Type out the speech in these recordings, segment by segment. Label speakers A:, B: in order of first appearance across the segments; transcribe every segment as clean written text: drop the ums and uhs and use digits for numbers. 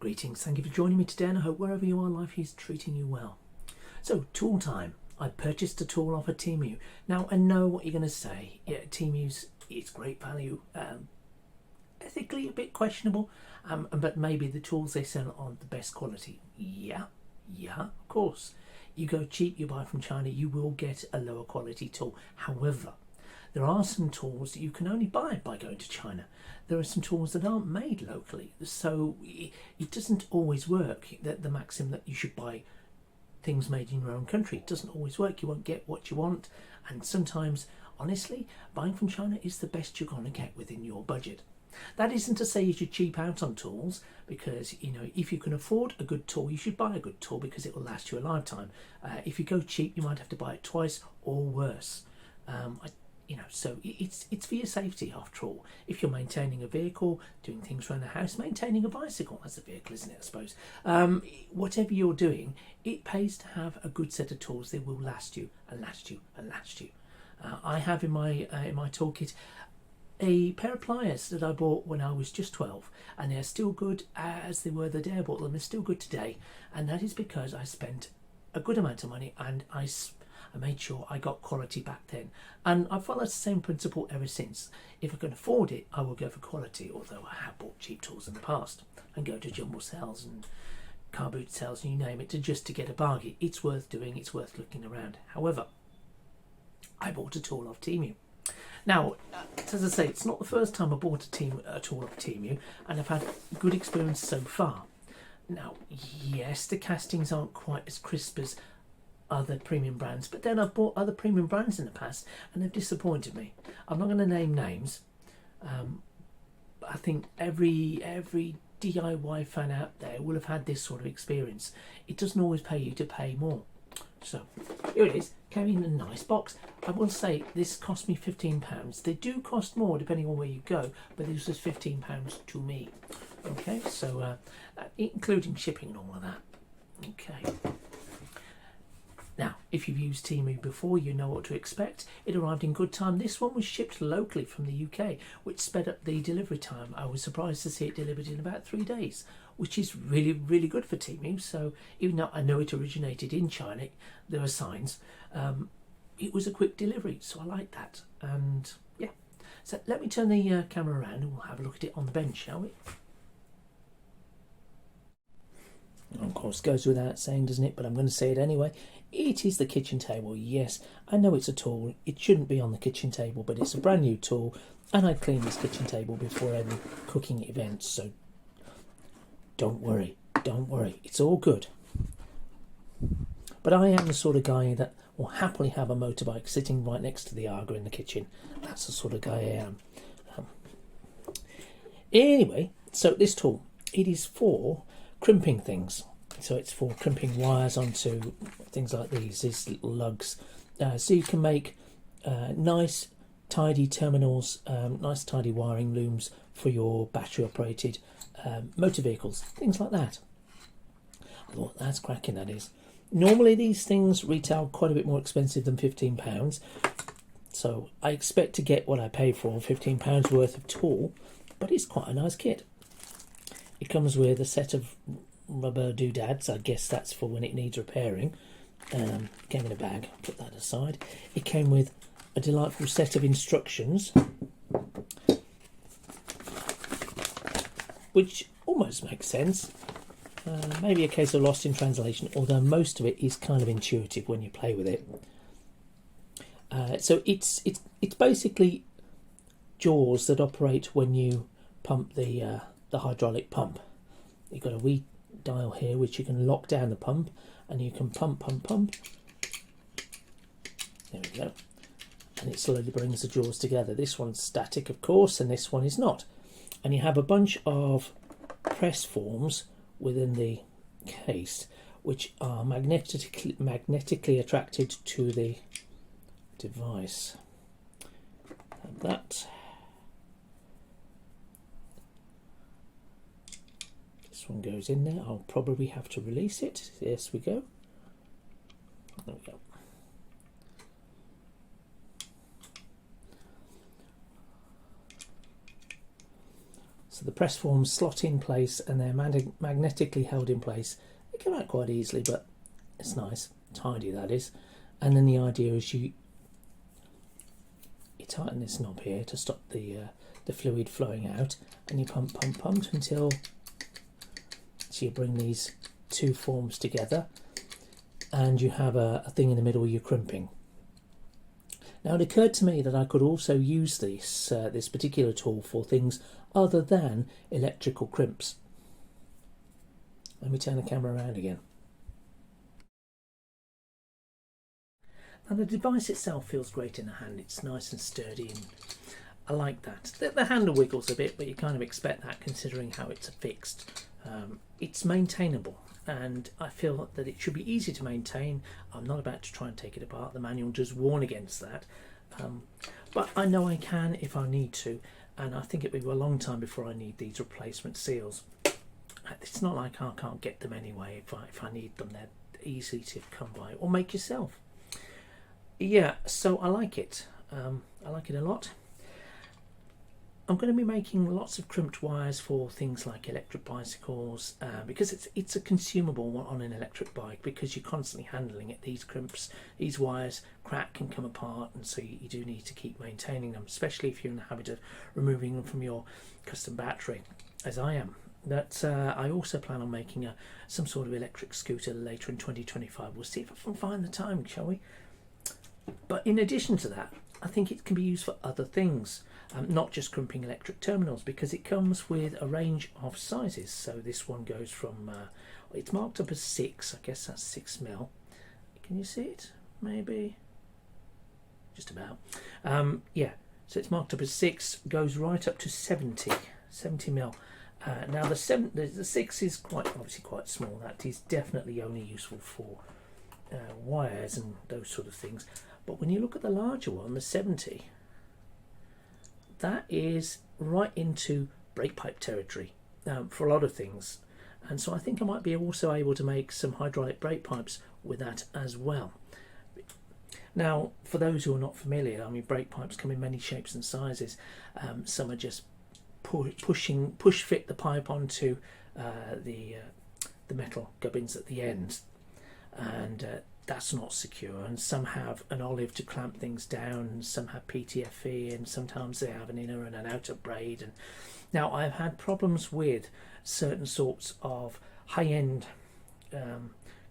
A: Greetings, thank you for joining me today, and I hope wherever you are, life is treating you well. So, tool time. I purchased a tool off of Temu. Now, I know what you're going to say. Yeah, Temu's, it's great value. Ethically a bit questionable, but maybe the tools they sell aren't the best quality. Yeah, of course. You go cheap, you buy from China, you will get a lower quality tool. However, there are some tools that you can only buy by going to China. There are some tools that aren't made locally, so it doesn't always work. The maxim that you should buy things made in your own country, it doesn't always work. You won't get what you want, and sometimes, honestly, buying from China is the best you're going to get within your budget. That isn't to say you should cheap out on tools, because if you can afford a good tool, you should buy a good tool because it will last you a lifetime. If you go cheap, you might have to buy it twice or worse. So it's for your safety after all. If you're maintaining a vehicle, doing things around the house, maintaining a bicycle, that's a vehicle, isn't it, I suppose. Whatever you're doing, it pays to have a good set of tools that will last you and last you and last you. I have in my toolkit a pair of pliers that I bought when I was just 12, and they're still good as they were the day I bought them. They're still good today, and that is because I spent a good amount of money, and I made sure I got quality back then, and I followed the same principle ever since. If I can afford it, I will go for quality, although I have bought cheap tools in the past and go to jumble sales and car boot sales and you name it to get a bargain. It's worth doing, it's worth looking around. However, I bought a tool off Temu. Now, as I say, it's not the first time I bought a tool off Temu, and I've had good experience so far. Now, yes, the castings aren't quite as crisp as other premium brands, but then I've bought other premium brands in the past and they've disappointed me. I'm not going to name names. I think every DIY fan out there will have had this sort of experience. It doesn't always pay you to pay more. So here it is, came in a nice box. I will say this cost me £15. They do cost more depending on where you go, but this was £15 to me. Okay, so including shipping and all of that. Okay. Now, if you've used Temu before, you know what to expect. It arrived in good time. This one was shipped locally from the UK, which sped up the delivery time. I was surprised to see it delivered in about 3 days, which is really, really good for Temu. So even though I know it originated in China, there are signs. It was a quick delivery, so I like that. And yeah, so let me turn the camera around and we'll have a look at it on the bench, shall we? Of course, goes without saying, doesn't it? But I'm going to say it anyway. It is the kitchen table. Yes, I know it's a tool. It shouldn't be on the kitchen table, but it's a brand new tool, and I clean this kitchen table before any cooking events. So don't worry, it's all good. But I am the sort of guy that will happily have a motorbike sitting right next to the Aga in the kitchen. That's the sort of guy I am. Anyway, so this tool, it is for crimping things. So it's for crimping wires onto things like these little lugs. So you can make nice tidy terminals, nice tidy wiring looms for your battery operated motor vehicles, things like that. I thought that's cracking, that is. Normally these things retail quite a bit more expensive than £15. So I expect to get what I pay for, £15 worth of tool, but it's quite a nice kit. It comes with a set of rubber doodads. I guess that's for when it needs repairing. Came in a bag, put that aside. It came with a delightful set of instructions, which almost makes sense. Maybe a case of lost in translation, although most of it is kind of intuitive when you play with it. So it's basically jaws that operate when you pump the hydraulic pump. You've got a wee dial here which you can lock down the pump, and you can pump. There we go. And it slowly brings the jaws together. This one's static, of course, and this one is not. And you have a bunch of press forms within the case which are magnetically attracted to the device. And that. This one goes in there. I'll probably have to release it. Yes, we go. There we go. So So the press forms slot in place and they're magnetically held in place. They come out quite easily, but it's nice, tidy that is. And then the idea is you tighten this knob here to stop the fluid flowing out, and you pump until you bring these two forms together, and you have a thing in the middle you're crimping. Now it occurred to me that I could also use this particular tool for things other than electrical crimps. Let me turn the camera around again. Now the device itself feels great in the hand. It's nice and sturdy, and I like that. The handle wiggles a bit, but you kind of expect that considering how it's affixed. It's maintainable, and I feel that it should be easy to maintain. I'm not about to try and take it apart. The manual does warn against that, but I know I can if I need to, and I think it'll be a long time before I need these replacement seals. It's not like I can't get them anyway. If I need them, they're easy to come by or make yourself. Yeah, so I like it. I like it a lot. I'm going to be making lots of crimped wires for things like electric bicycles, because it's a consumable on an electric bike, because you're constantly handling it. These crimps, these wires crack and come apart, and so you do need to keep maintaining them, especially if you're in the habit of removing them from your custom battery, as I am. But I also plan on making some sort of electric scooter later in 2025. We'll see if I can find the time, shall we? But in addition to that, I think it can be used for other things, not just crimping electric terminals, because it comes with a range of sizes. So this one goes from, it's marked up as 6, I guess that's 6 mil. Can you see it? Maybe? Just about. Yeah, so it's marked up as 6, goes right up to 70 mil. Now the 6 is obviously quite small. That is definitely only useful for wires and those sort of things. But when you look at the larger one, the 70, that is right into brake pipe territory for a lot of things. And so I think I might be also able to make some hydraulic brake pipes with that as well. Now, for those who are not familiar, I mean, brake pipes come in many shapes and sizes. Some are just push fit the pipe onto the metal gubbins at the end, and that's not secure, and some have an olive to clamp things down, and some have PTFE, and sometimes they have an inner and an outer braid. And now I've had problems with certain sorts of high-end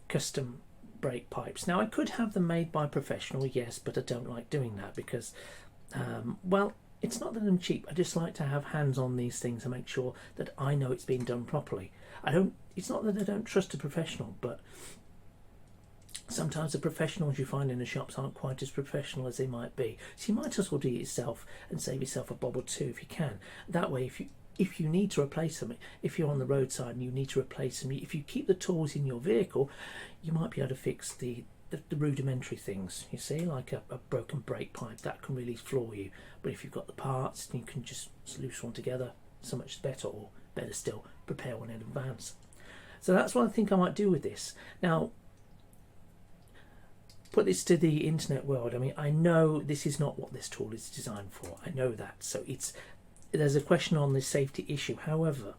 A: custom brake pipes. Now I could have them made by a professional, yes, but I don't like doing that because well, it's not that I'm cheap. I just like to have hands on these things and make sure that I know it's been done properly. It's not that I don't trust a professional, but sometimes the professionals you find in the shops aren't quite as professional as they might be. So you might as well do it yourself and save yourself a bob or two if you can. That way, if you need to replace them, if you're on the roadside and you need to replace them, if you keep the tools in your vehicle, you might be able to fix the rudimentary things, you see, like a broken brake pipe. That can really floor you. But if you've got the parts, you can just loose one together, so much better, or better still, prepare one in advance. So that's what I think I might do with this. Now, put this to the internet world. I mean, I know this is not what this tool is designed for. I know that. So there's a question on the safety issue. However,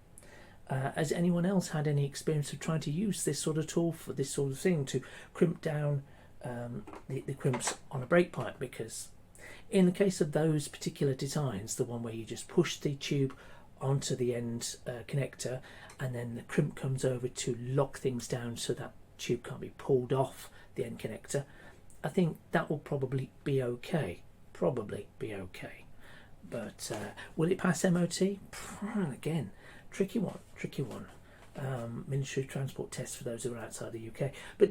A: has anyone else had any experience of trying to use this sort of tool for this sort of thing to crimp down the crimps on a brake pipe? Because in the case of those particular designs, the one where you just push the tube onto the end connector, and then the crimp comes over to lock things down so that tube can't be pulled off the end connector, I think that will probably be okay. But will it pass MOT? Again, tricky one. Ministry of Transport test for those who are outside the UK. But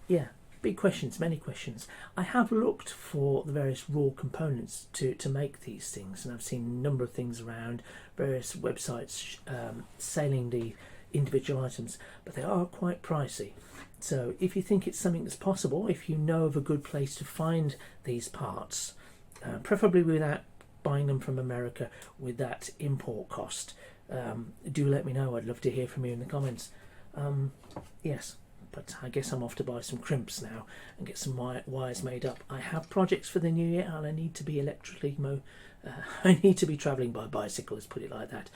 A: yeah, big questions, many questions. I have looked for the various raw components to make these things, and I've seen a number of things around various websites selling the individual items, but they are quite pricey. So if you think it's something that's possible, if you know of a good place to find these parts, preferably without buying them from America with that import cost, do let me know. I'd love to hear from you in the comments. Yes, but I guess I'm off to buy some crimps now and get some wires made up. I have projects for the new year, and I need to be electrically I need to be travelling by bicycle, let's put it like that.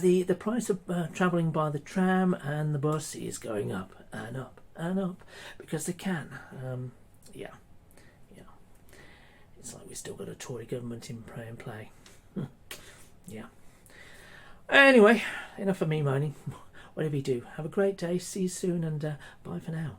A: The price of travelling by the tram and the bus is going up and up and up because they can. Yeah. It's like we've still got a Tory government in play. Yeah. Anyway, enough of me moaning. Whatever you do, have a great day. See you soon, and bye for now.